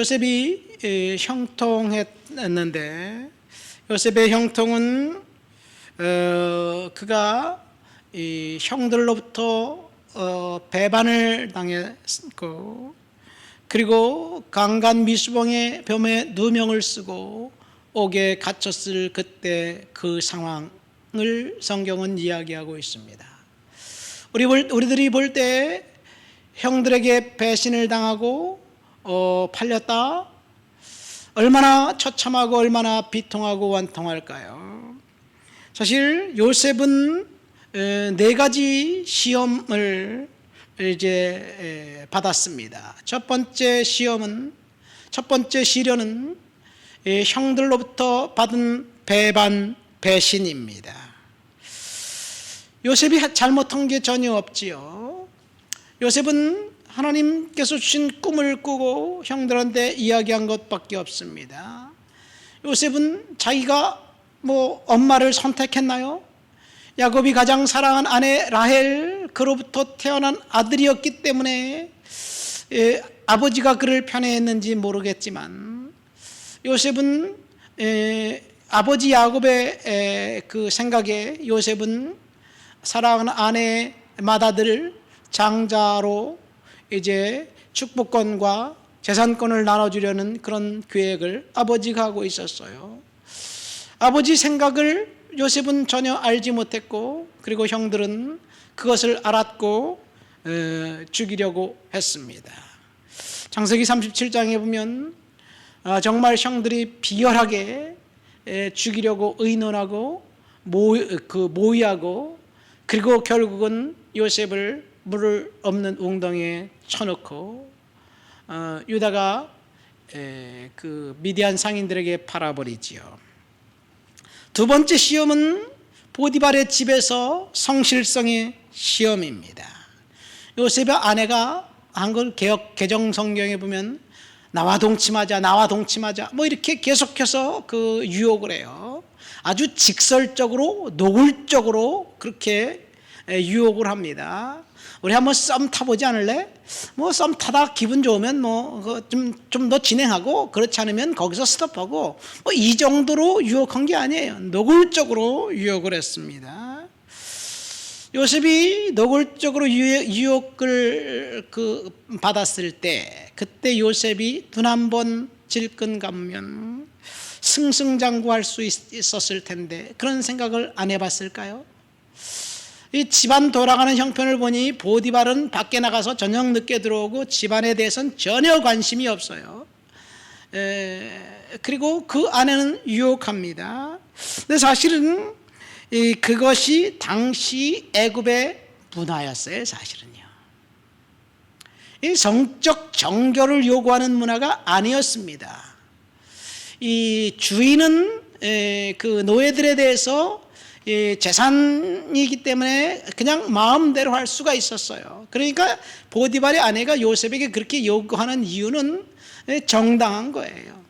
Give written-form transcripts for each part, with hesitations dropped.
요셉이 형통했는데, 요셉의 형통은 그가 이 형들로부터 배반을 당했고, 그리고 강간 미수봉의 벼에 누명을 쓰고 옥에 갇혔을 그때 그 상황을 성경은 이야기하고 있습니다. 우리들이 볼 때 형들에게 배신을 당하고 팔렸다, 얼마나 처참하고 얼마나 비통하고 완통할까요? 사실 요셉은 네 가지 시험을 이제 받았습니다. 첫 번째 시련은 형들로부터 받은 배반, 배신입니다. 요셉이 잘못한 게 전혀 없지요. 요셉은 하나님께서 주신 꿈을 꾸고 형들한테 이야기한 것밖에 없습니다. 요셉은 자기가 엄마를 선택했나요? 야곱이 가장 사랑한 아내 라헬, 그로부터 태어난 아들이었기 때문에 아버지가 그를 편애했는지 모르겠지만, 요셉은 아버지 야곱의 그 생각에 요셉은 사랑하는 아내 맏아들 장자로 이제 축복권과 재산권을 나눠주려는 그런 계획을 아버지가 하고 있었어요. 아버지 생각을 요셉은 전혀 알지 못했고, 그리고 형들은 그것을 알았고 죽이려고 했습니다. 창세기 37장에 보면 정말 형들이 비열하게 죽이려고 의논하고 모의하고, 그리고 결국은 요셉을 물 없는 웅덩이에 쳐놓고 유다가 그 미디안 상인들에게 팔아버리지요. 두 번째 시험은 보디발의 집에서 성실성의 시험입니다. 요셉의 아내가 한글 개정 성경에 보면 나와 동침하자 이렇게 계속해서 그 유혹을 해요. 아주 직설적으로 노골적으로 그렇게 유혹을 합니다. 우리 한번 썸 타보지 않을래? 썸 타다 기분 좋으면 좀 더 진행하고, 그렇지 않으면 거기서 스톱하고, 이 정도로 유혹한 게 아니에요. 노골적으로 유혹을 했습니다. 요셉이 노골적으로 유혹을 받았을 때, 그때 요셉이 눈 한 번 질끈 감면 승승장구할 수 있었을 텐데, 그런 생각을 안 해봤을까요? 이 집안 돌아가는 형편을 보니 보디발은 밖에 나가서 저녁 늦게 들어오고 집안에 대해서는 전혀 관심이 없어요. 그리고 그 아내는 유혹합니다. 근데 사실은 그것이 당시 애굽의 문화였어요. 사실은요, 이 성적 정결을 요구하는 문화가 아니었습니다. 이 주인은 그 노예들에 대해서 재산이기 때문에 그냥 마음대로 할 수가 있었어요. 그러니까 보디발의 아내가 요셉에게 그렇게 요구하는 이유는 정당한 거예요.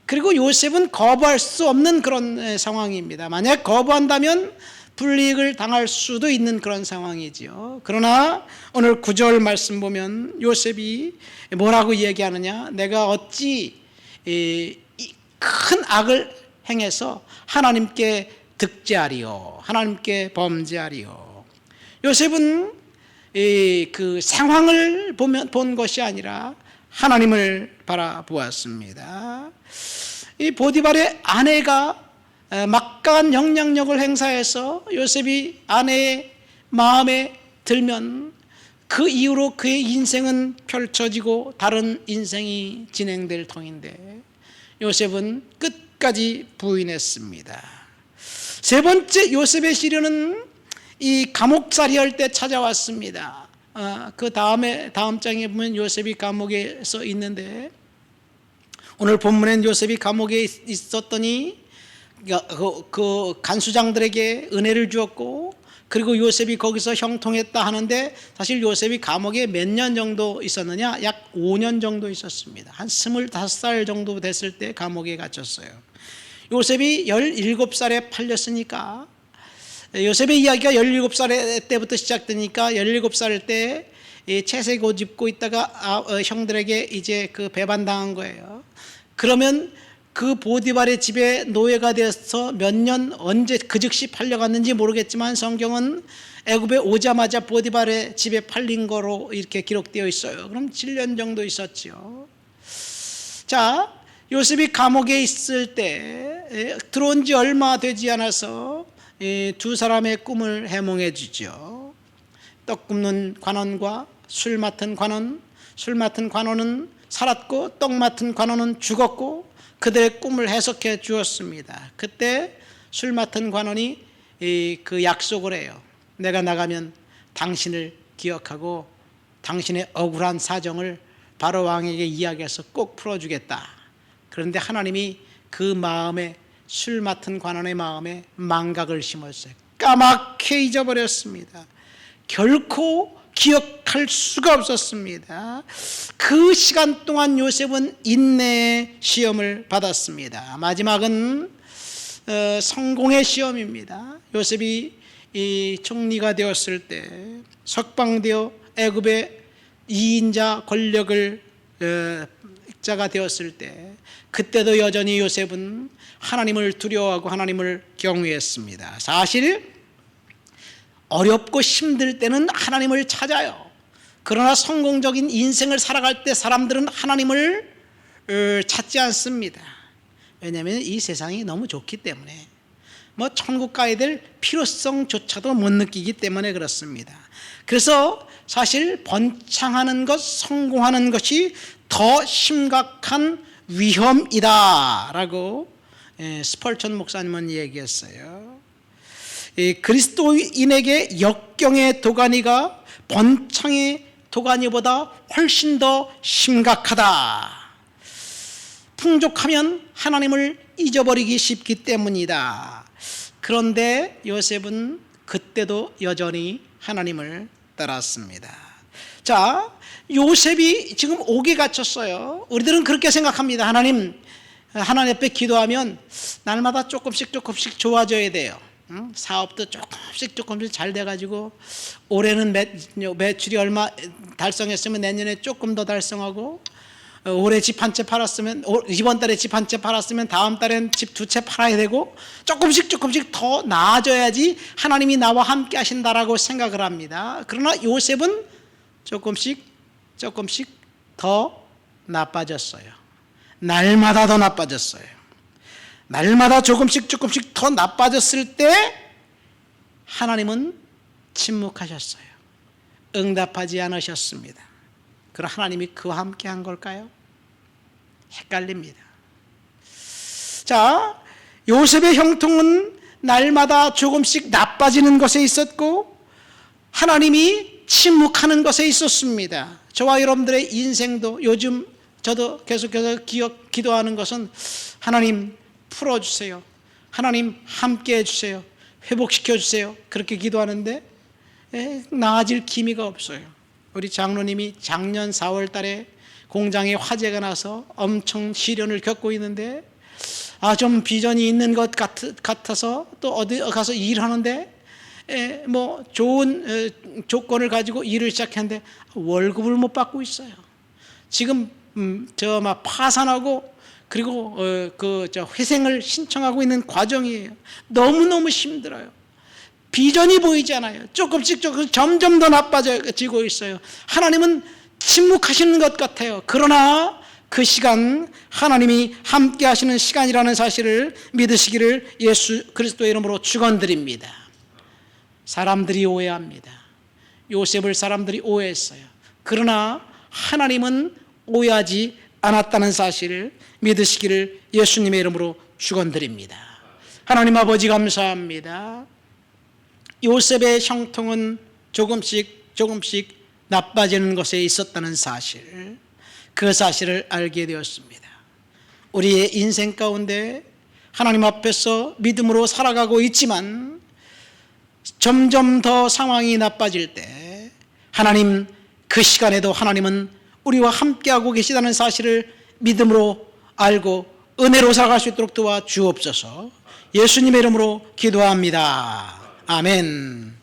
그리고 요셉은 거부할 수 없는 그런 상황입니다. 만약 거부한다면 불이익을 당할 수도 있는 그런 상황이지요. 그러나 오늘 9절 말씀 보면 요셉이 뭐라고 얘기하느냐? 내가 어찌 큰 악을 행해서 하나님께 득죄하리요, 하나님께 범죄하리요. 요셉은 그 상황을 본 것이 아니라 하나님을 바라보았습니다. 이 보디발의 아내가 막강한 영향력을 행사해서 요셉이 아내의 마음에 들면 그 이후로 그의 인생은 펼쳐지고 다른 인생이 진행될 터인데, 요셉은 끝까지 부인했습니다. 세 번째 요셉의 시련은 이 감옥살이 할 때 찾아왔습니다. 그 다음 장에 보면 요셉이 감옥에서 있는데, 오늘 본문엔 요셉이 감옥에 있었더니 그 간수장들에게 은혜를 주었고, 그리고 요셉이 거기서 형통했다 하는데, 사실 요셉이 감옥에 몇 년 정도 있었느냐? 약 5년 정도 있었습니다. 한 25살 정도 됐을 때 감옥에 갇혔어요. 요셉이 17살에 팔렸으니까, 요셉의 이야기가 17살 때부터 시작되니까 17살 때 이 채색 옷 입고 있다가 형들에게 이제 그 배반당한 거예요. 그러면 그 보디발의 집에 노예가 되어서 몇 년 언제 그 즉시 팔려갔는지 모르겠지만 성경은 애굽에 오자마자 보디발의 집에 팔린 거로 이렇게 기록되어 있어요. 그럼 7년 정도 있었죠. 자, 요셉이 감옥에 있을 때 들어온 지 얼마 되지 않아서 두 사람의 꿈을 해몽해 주죠. 떡 굽는 관원과 술 맡은 관원, 술 맡은 관원은 살았고 떡 맡은 관원은 죽었고 그들의 꿈을 해석해 주었습니다. 그때 술 맡은 관원이 그 약속을 해요. 내가 나가면 당신을 기억하고 당신의 억울한 사정을 바로 왕에게 이야기해서 꼭 풀어주겠다. 그런데 하나님이 그 마음에, 술 맡은 관원의 마음에 망각을 심었어요. 까맣게 잊어버렸습니다. 결코 기억할 수가 없었습니다. 그 시간 동안 요셉은 인내의 시험을 받았습니다. 마지막은 성공의 시험입니다. 요셉이 이 총리가 되었을 때, 석방되어 애굽의 2인자 권력을 자가 되었을 때, 그때도 여전히 요셉은 하나님을 두려워하고 하나님을 경외했습니다. 사실 어렵고 힘들 때는 하나님을 찾아요. 그러나 성공적인 인생을 살아갈 때 사람들은 하나님을 찾지 않습니다. 왜냐하면 이 세상이 너무 좋기 때문에, 천국 가야 될 필요성조차도 못 느끼기 때문에 그렇습니다. 그래서 사실 번창하는 것, 성공하는 것이 더 심각한 위험이다라고 스펄전 목사님은 얘기했어요. 그리스도인에게 역경의 도가니가 번창의 도가니보다 훨씬 더 심각하다. 풍족하면 하나님을 잊어버리기 쉽기 때문이다. 그런데 요셉은 그때도 여전히 하나님을 따랐습니다. 자, 요셉이 지금 옥에 갇혔어요. 우리들은 그렇게 생각합니다. 하나님 앞에 기도하면 날마다 조금씩 좋아져야 돼요. 사업도 조금씩 잘 돼가지고 올해는 매출이 얼마 달성했으면 내년에 조금 더 달성하고, 올해 집 한 채 팔았으면, 이번 달에 집 한 채 팔았으면 다음 달엔 집 2채 팔아야 되고, 조금씩 더 나아져야지 하나님이 나와 함께 하신다라고 생각을 합니다. 그러나 요셉은 조금씩 더 나빠졌어요. 날마다 더 나빠졌어요. 날마다 조금씩 더 나빠졌을 때 하나님은 침묵하셨어요. 응답하지 않으셨습니다. 그럼 하나님이 그와 함께 한 걸까요? 헷갈립니다. 자, 요셉의 형통은 날마다 조금씩 나빠지는 것에 있었고 하나님이 침묵하는 것에 있었습니다. 저와 여러분들의 인생도 요즘 저도 계속해서 기도하는 것은 하나님 풀어주세요. 하나님 함께 해주세요. 회복시켜 주세요. 그렇게 기도하는데 나아질 기미가 없어요. 우리 장로님이 작년 4월 달에 공장에 화재가 나서 엄청 시련을 겪고 있는데, 좀 비전이 있는 것 같아서 또 어디 가서 일하는데 좋은 조건을 가지고 일을 시작했는데 월급을 못 받고 있어요. 지금 파산하고 그리고 회생을 신청하고 있는 과정이에요. 너무너무 힘들어요. 비전이 보이지 않아요. 조금씩 점점 더 나빠지고 있어요. 하나님은 침묵하시는 것 같아요. 그러나 그 시간 하나님이 함께 하시는 시간이라는 사실을 믿으시기를 예수 그리스도의 이름으로 축원드립니다. 사람들이 오해합니다. 요셉을 사람들이 오해했어요. 그러나 하나님은 오해하지 않았다는 사실을 믿으시기를 예수님의 이름으로 축원드립니다. 하나님 아버지 감사합니다. 요셉의 형통은 조금씩 나빠지는 것에 있었다는 사실, 그 사실을 알게 되었습니다. 우리의 인생 가운데 하나님 앞에서 믿음으로 살아가고 있지만 점점 더 상황이 나빠질 때 하나님, 그 시간에도 하나님은 우리와 함께하고 계시다는 사실을 믿음으로 알고 은혜로 살아갈 수 있도록 도와주옵소서. 예수님의 이름으로 기도합니다. 아멘.